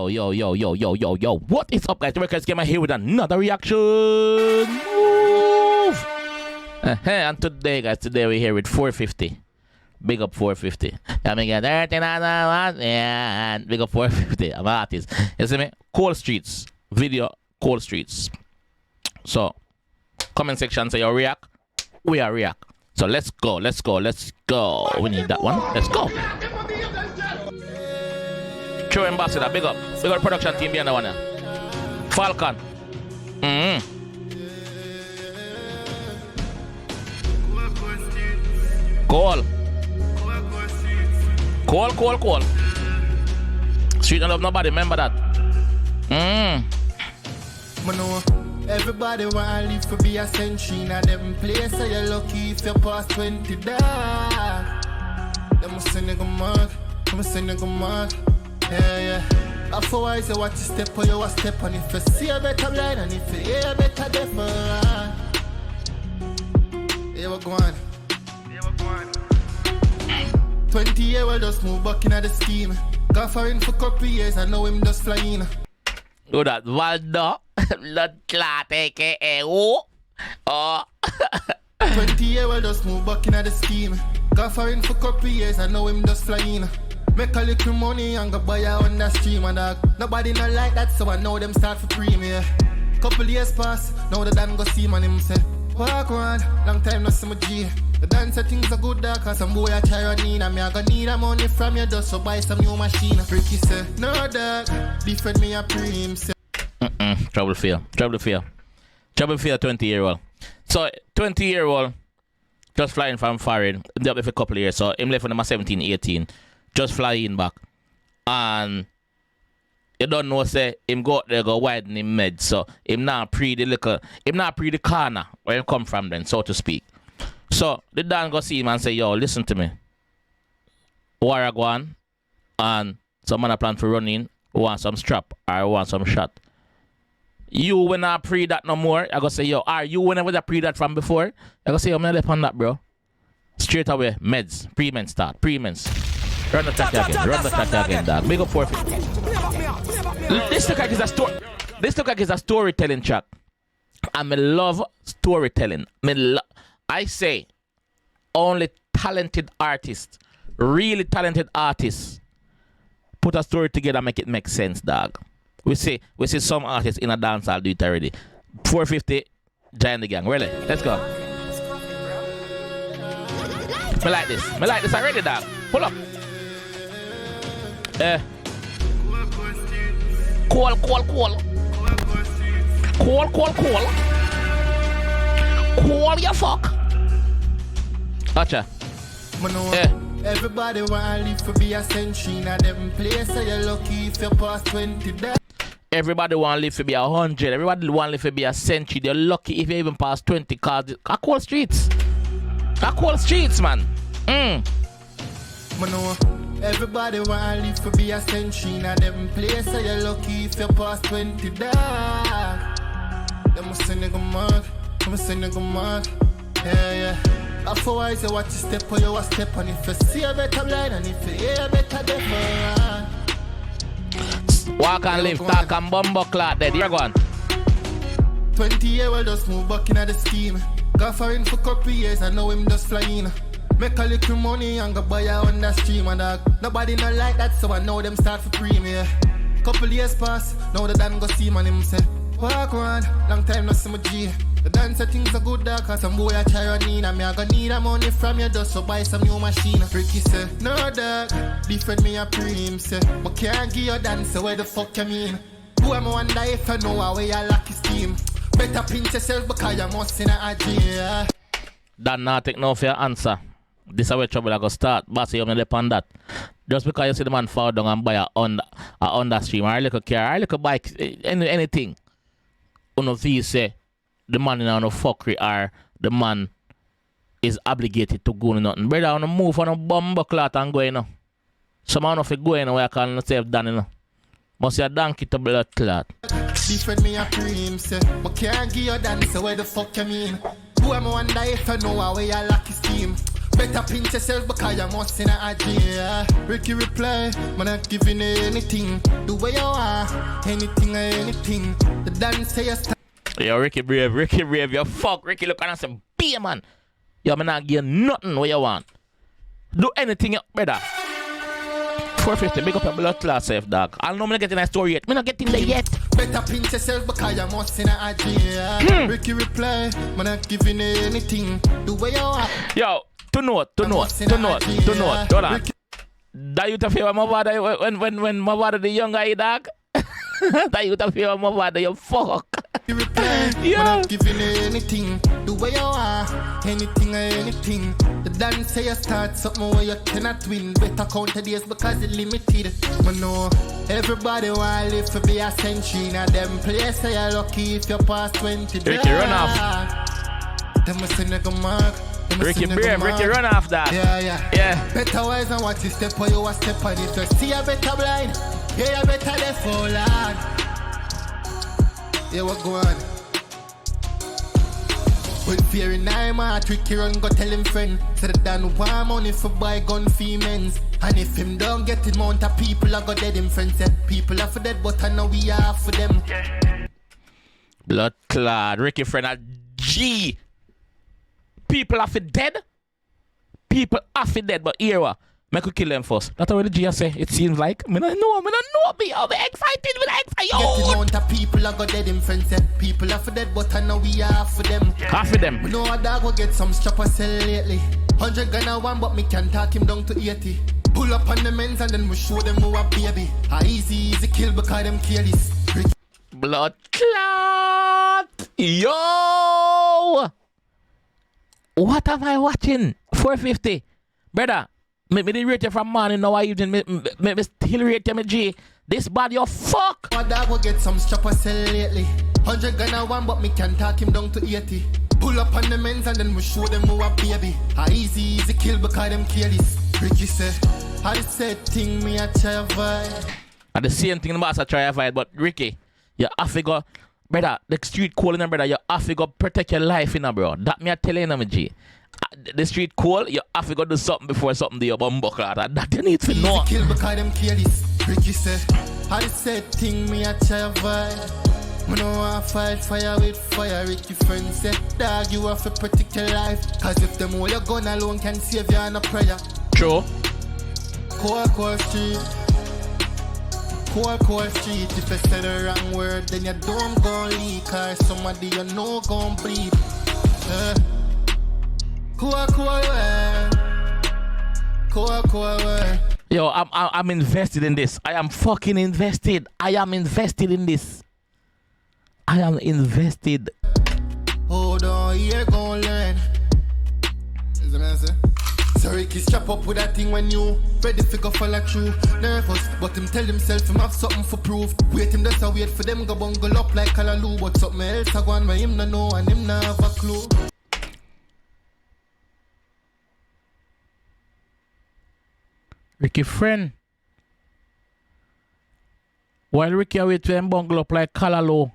Yo. What is up, guys? JAMAICA'S game here with another reaction. Move! And today, guys, we're here with 450. Big up 450. I mean, yeah, big up 450. I'm an artist. You see me? Cold Streets. Video Cold Streets. So, comment section say you react. We are react. So let's go. We need that one. Let's go. True Ambassador, big up. Big up production team behind the one. Falcon. Call. Street don't love nobody, remember that. Everybody want to live for be a century. Now them place so you're lucky if you pass 20 dark. Them must send you go mad. Yeah. Otherwise you watch you step or you a step. And if you see a better blind and if you hear a better deaf, yeah, we're going. 20 years we'll just move back in the scheme. Got foreign for a couple years I know him just flying. Do that Valdo. Blood clot, aka 20 years we'll just move back in the scheme. Got foreign for a couple years I know him just flying. Make a little money and go buy a on the stream and nobody not like that, so I know them start for premiere. Couple years pass, now the Dan go see man him say, walk on, long time no see my G. The dancer things are good dog, cause some boy a try running and me I gonna need a money from you just so buy some new machine. Freaky say, no dog, different me a preem say. Trouble fear 20-year-old. So 20-year-old just flying from foreign, him up for a couple of years, so him left when I'm 17, 18. Just flying back, and you don't know say him go out there go widen him meds, so him not pre the corner where him come from then, so to speak. So the Dan go see him and say, yo, listen to me. War go on, and some man a plan for running, want some strap or want some shot. You when I pre that no more, I go say, yo, are you whenever that pre that from before? I go say, yo, I'm not left on that, bro. Straight away, meds, pre-mens start, pre-mens. Run the track again, dog. Big up 450. This look like it's a storytelling track. And I love storytelling. I say only talented artists, really talented artists, put a story together and make it make sense, dog. We see some artists in a dance I'll do it already. 450, join the gang. Really? Let's go. Me like this already, dog. Pull up. Call. Call your fuck. Gotcha. Everybody want to live for be a century. Now them place so you're lucky if you pass 20 days. Everybody want to live for be 100. Everybody want to live for be a century. They're lucky if you even pass 20 cars. I call streets, man. Everybody want to live for be a century. Now them place so you're lucky if you pass 20 dark. Them must send you go mad. Yeah. Otherwise you watch you step or you a step. And if you see a better blind and if you hear a better deaf, walk and live, talk and bumbo clot dead. You're gone. 20 years we'll just move back in the scheme. Got foreign for a couple years I know him just flying. Make a little money and go buy a on the stream and nobody not like that, so I know them start for premiere. Couple years pass, now the Dan go see man him say, walk on, long time no see my G. The dancer things are good dog, cause some boy a try running and me I gonna need a money from you just so buy some new machine. Freaky say, no dog, different me a preem say, but can't give you dancer, where the fuck you mean? Who am I wonder if I know how you lock his team? Better pinch yourself because you must in a idea. Dan not take no for your answer. This is where trouble I go start. Boss, you depend on that. Just because you see the man fall down and buy a Honda stream or a little car or a little bike, anything. One of these say the man in no fuckery or the man is obligated to go in nothing. Brother, on a move on a bumbo clot and go in. Some man of it go in where I call himself Dan, you know. Must a donkey to blood clot. Different me a cream say, but can't give you dance, so where the fuck you mean? Who am I wonder if I know how you lock his team? Better pinch yourself because you must in a jail. Ricky reply, man not giving you anything. Do what you want, anything or anything. The dance say you start. Yo, Ricky brave, you fuck. Ricky look at us and be man. Yo, man not give nothing what you want. Do anything you brother. 450, big up your blood class self, dog. I don't know I'm not getting that story yet. I'm not getting there yet. Better pinch yourself because you must in a jail. Ricky reply, man not giving you anything. Do what you want. Yo, to note. Hold on. That you to feel my father when my father the young guy, dog. That you to feel my father, you fuck. You reply, yeah. Man not giving you anything. Do what you want, anything or anything. The dance say you start something where you cannot win. Better count the days because it's limited. But no, everybody want live to be a century. Now them place say you're lucky if you pass 20. Ricky, run off. Them must say nigga mark. Ricky run off that. Yeah. Better wise than what you step or you a step on it. So see a better blind. Yeah, you better left for lad. Yeah, what go on? When fear in I'm a tricky run, go tell him friend. Said that Dan want money for buy gun for men's. And if him don't get it, mount of people I go dead him friend said. People are for dead, but I know we are for them. Blood clad, Ricky friend a G. People are for dead. People are for dead, but here what? I could kill them first. That's what the G say. It seems like. I don't know. Me, I'm excited. Get the amount of people I got dead in friends. People are for dead, but I know we are for them. Half of them. We know a dog will get some strapper sell lately. 100 gun a one, but me can talk him down to 80. Pull up on the men's and then we show them who a baby. Easy kill because them careless. Blood clot. Yo. What am I watching? 450. Brother. Me rate you from morning now evening. Me still rate you, me G. This bad, you fuck. My dog will get some strapper sell lately. 100 gun a one, but me can talk him down to 80. Pull up on the men's and then we show them who a baby. Easy kill because them careless. Ricky say, I said thing me a try avoid. And the same thing the boss a try avoid, but Ricky, you have to go, brother, the street calling them, brother, you have to go protect your life, bro. That me a telling them, G. The street cold, you have to go do something before something do your bumbuckler. That you need to know. Kill because them careless. Ricky say, I said thing me a try avoid. Me no want fight fire with fire. Ricky friend said, dog, you have to protect your life. Cause if them all your gun alone can save you on a prayer. True. Cold street. Cold street. If you say the wrong word, then you don't go leak. Or somebody you know gon' bleed. Cool. Yo, I'm invested in this. I am fucking invested. I am invested in this. I am invested. Hold on, you're gonna learn. Is that what I say? So Ricky strap up with that thing when you ready to go follow through. Nervous, but him tell himself him have something for proof. Wait him just a wait for them go bungle up like Kalaloo. But something else I go on where him no know and him no have a clue. Ricky friend. While Ricky away to him bungle up like Kalalo.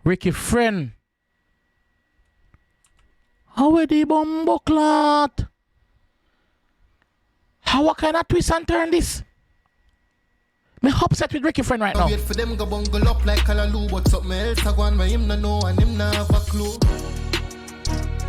Ricky friend. How are the bumbleclot? How kind of twist and turn this? Me upset with Ricky friend right now. Wait for them go bungle up like Kalaloo. But something else I go on where him no know and him no have a clue.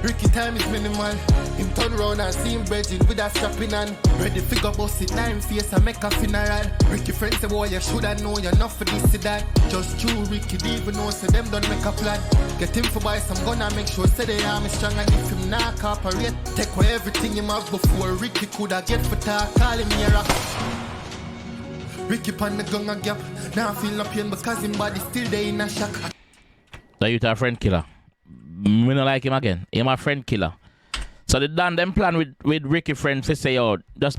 Ricky time is minimal. Him turn round and see him bridging with a strapping on. Ready figure bust it, now him face and make a funeral. Ricky friends say, boy, you shoulda know you're not for this to that. Just true, Ricky didn't even know, so them don't make a plan. Get him for buy some gun and make sure say they arm is strong. And if him not cooperate, take away everything him have before Ricky coulda get for talk. Call him here. Ricky pan the gun a gap. Now feel no pain because him body still there in a shock. So you a friend killer? Me not like him again. He my friend killer. So they done them plan with Ricky friends to say, yo, just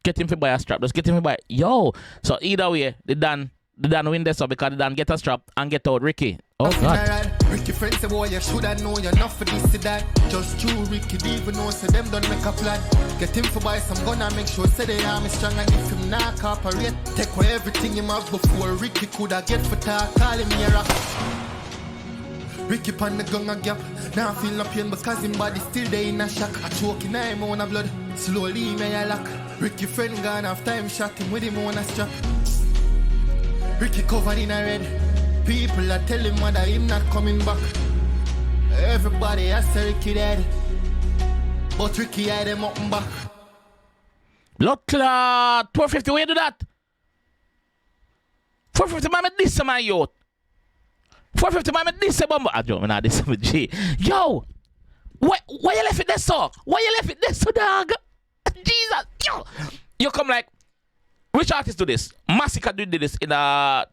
get him to buy a strap. Just get him to buy. Yo. So either way, they done win this up because they done get a strap and get out Ricky. Oh God. Ricky friends say, boy, you shoulda know you're not for this to that. Just true, Ricky didn't even know, so them don't make a plan. Get him for buy some gun and make sure say they arm is strong. And if him not cooperate, take away everything him have before Ricky coulda get for talk. Call him here. Ricky pan the gun a gap. Now I feel no pain because him body still there in a shock. I choke in him on a blood. Slowly me I lock. Ricky friend gone after him shot him with him on a strap. Ricky covered in a red. People are telling mother him not coming back. Everybody has to Ricky dead. But Ricky had him up and back. Blood clot. 450, where you do that? 450, man, this is my youth. 450, man, this is bomb. I don't know this with G. Yo, why you left it there so? Why you left it there so, dog? Jesus, yo. You come like, which artist do this? Massacre did this in a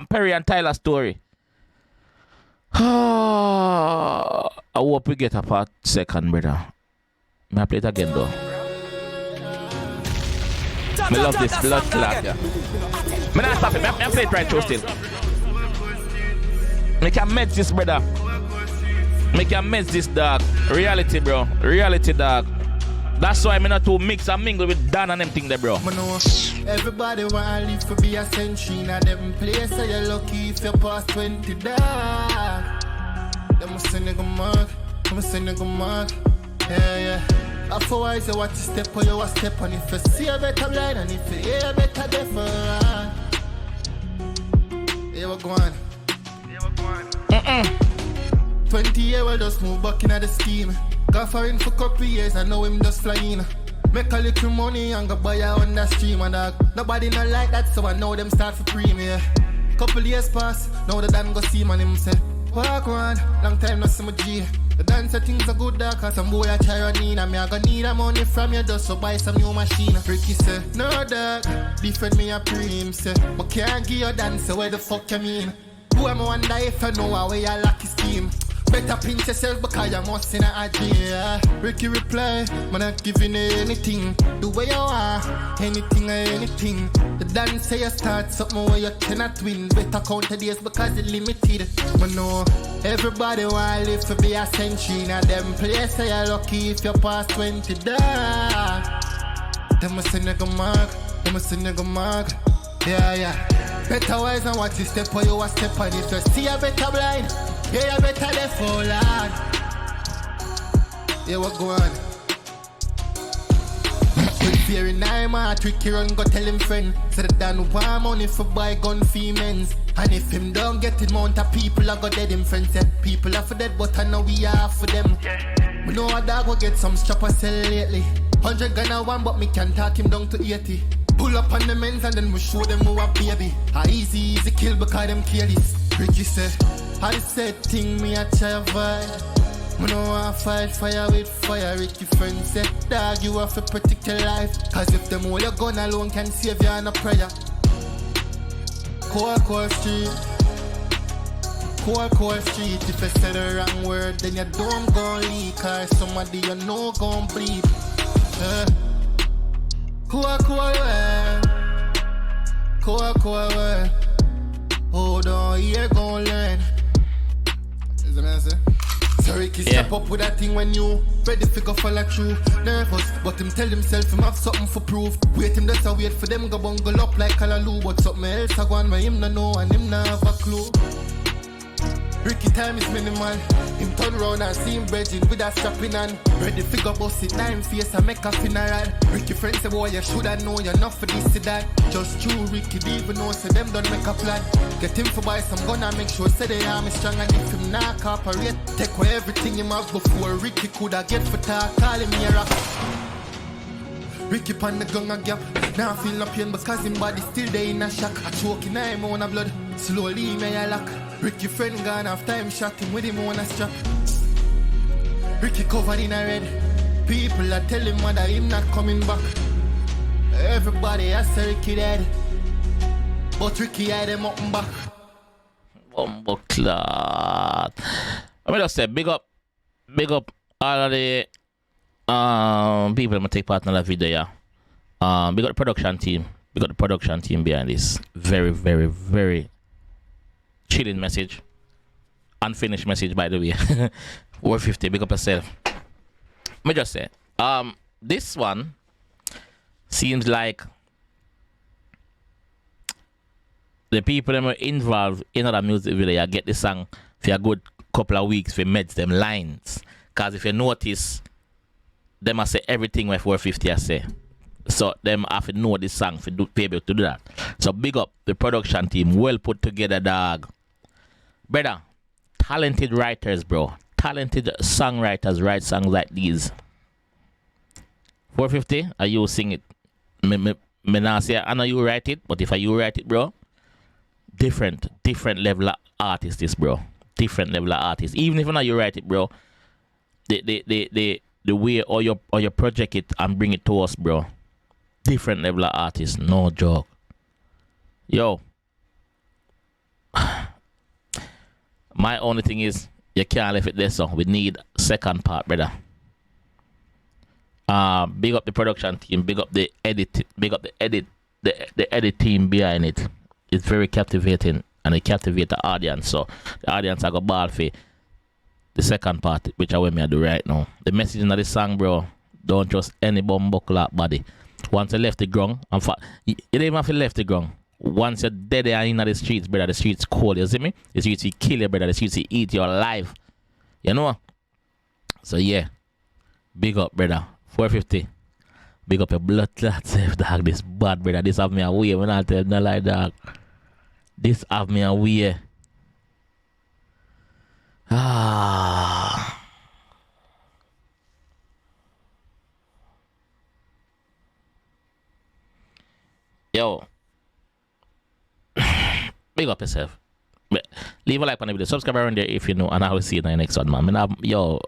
Perry and Tyler story. I hope we get a part second, brother. May I play it again though? I love this blood clot. Yeah. Me not stop it. Me play it right through still. Me can meds this, brother. Me can meds this, dog. Reality, bro. Reality, dog. That's why me not too mix and mingle with Dan and them thing there, bro. Everybody want to live for be a century. Now them place so you're lucky if you pass 20, dog. Them must say nigga mark. Them must say nigga mark. Yeah. Otherwise you watch a step or you a step. And if you see a better line and if you hear a better different. Here we go on. 20 years we'll just move back in the scheme. Got foreign for couple years, I know him just flying. Make a little money and go buy a on the stream and dog. Nobody not like that, so I know them start for premiere. Couple years pass, now the Dan go see man him say, walk around, long time no see my G. The Dan say things are good dog, cause some boy a try running and me I gonna need a money from you just to buy some new machine. Ricky say, no dog, different me a preem say, but can't give you Dan, say where the fuck you mean? Who am I wonder if I know how you lucky scheme? Better pinch yourself because you must in a idea. Ricky reply, man not giving you anything. Do what you want, anything or anything. The dance say you start something where you cannot win. Better count the days because it's limited. But no, everybody want to live to be a century. Now them place say you're lucky if you pass 20 days. Them must say nigga mark, them must say nigga mark. Yeah. Better wise and watch you step or you a step on it. Just see a better blind. Yeah, you better left for lad. Yeah, what go on? With fear in I'm a tricky run, go tell him friend. Say that Dan want money for buy gun for men's. And if him don't get it, mount of people I go dead him friend said. People are for dead, but I know we are for them. We know a dog will get some strap or sell lately. 100 gun a one, but me can talk him down to 80. Pull up on the men's and then we show them who a baby. A easy kill because them careless. Ricky said, I said thing me a try avoid. Me no want fight fire with fire. Ricky friend said, dog you have to protect your life. Cause if them all your gun alone can save you on a prayer. Cold street. Cold street. If you say the wrong word then you don't gon' leak. Cause somebody you know gon' bleed. Cold word. Hold on, here gon' learn. Is the man say? So Ricky step up with that thing when you ready to go follow through. Nervous, but him tell himself him have something for proof. Wait him just a wait for them go bungle up like Kalaloo. But something else a go on where him no know and him no have a clue. Ricky time is minimal. Him turn round and see him bridging with a strapping on. Ready figure bust it, nine face and make a funeral. Ricky friend say boy you shoulda know you're not for this to that. Just true Ricky didn't even know say them don't make a plan. Get him for buy some gun and make sure say they arm is strong. And if him not cooperate, take away everything him have before Ricky coulda get for talk, call him here. Ricky pan the gun a gap. Now I feel no pain because him body still there in a shock. I choke in him on a blood. Slowly me I lock. Ricky friend gone after him shot him with him on a strap. Ricky covered in a red. People are telling mother him not coming back. Everybody has a Ricky dead. But Ricky had him up and back. Bumbo clot. I mean just say big up all of the people that take part in the video, yeah. Big up the production team. Big up the production team behind this. Very, very, very chilling message. Unfinished message, by the way. 450, big up yourself. Let me just say, this one seems like the people that were involved in other music video get the song for a good couple of weeks for meds them lines. Cause if you notice, them I say everything with 450 I say. So them have to know this song for be able to do that. So big up the production team, well put together, dog. Brother, talented writers, bro. Talented songwriters write songs like these. 450, are you sing it? Me not say I know you write it, but if you write it, bro, different level of artist this, bro. Different level of artist. Even if not you write it, bro, the way or your project it and bring it to us, bro. Different level of artist, no joke. Yo. My only thing is you can't leave it there, so we need second part, brother. Big up the production team, big up the edit, the edit team behind it. It's very captivating and it captivates the audience. So the audience I got ball for the second part, which I want me to do right now. The message in the song, bro, don't trust any bumbuckle up body. Once you left the ground, you don't even have to left the ground. Once you're dead there in the streets, brother, the streets cold, you see me? The streets will kill you, brother, the streets will eat your life. You know? So yeah, big up, brother. 450. Big up your blood clot safe, dog. This bad, brother. This have me away. When I tell you not like dog. This have me away. Yo. Big up yourself. Leave a like on the video. Subscribe around there if you know. And I will see you in the next one, man. Yo.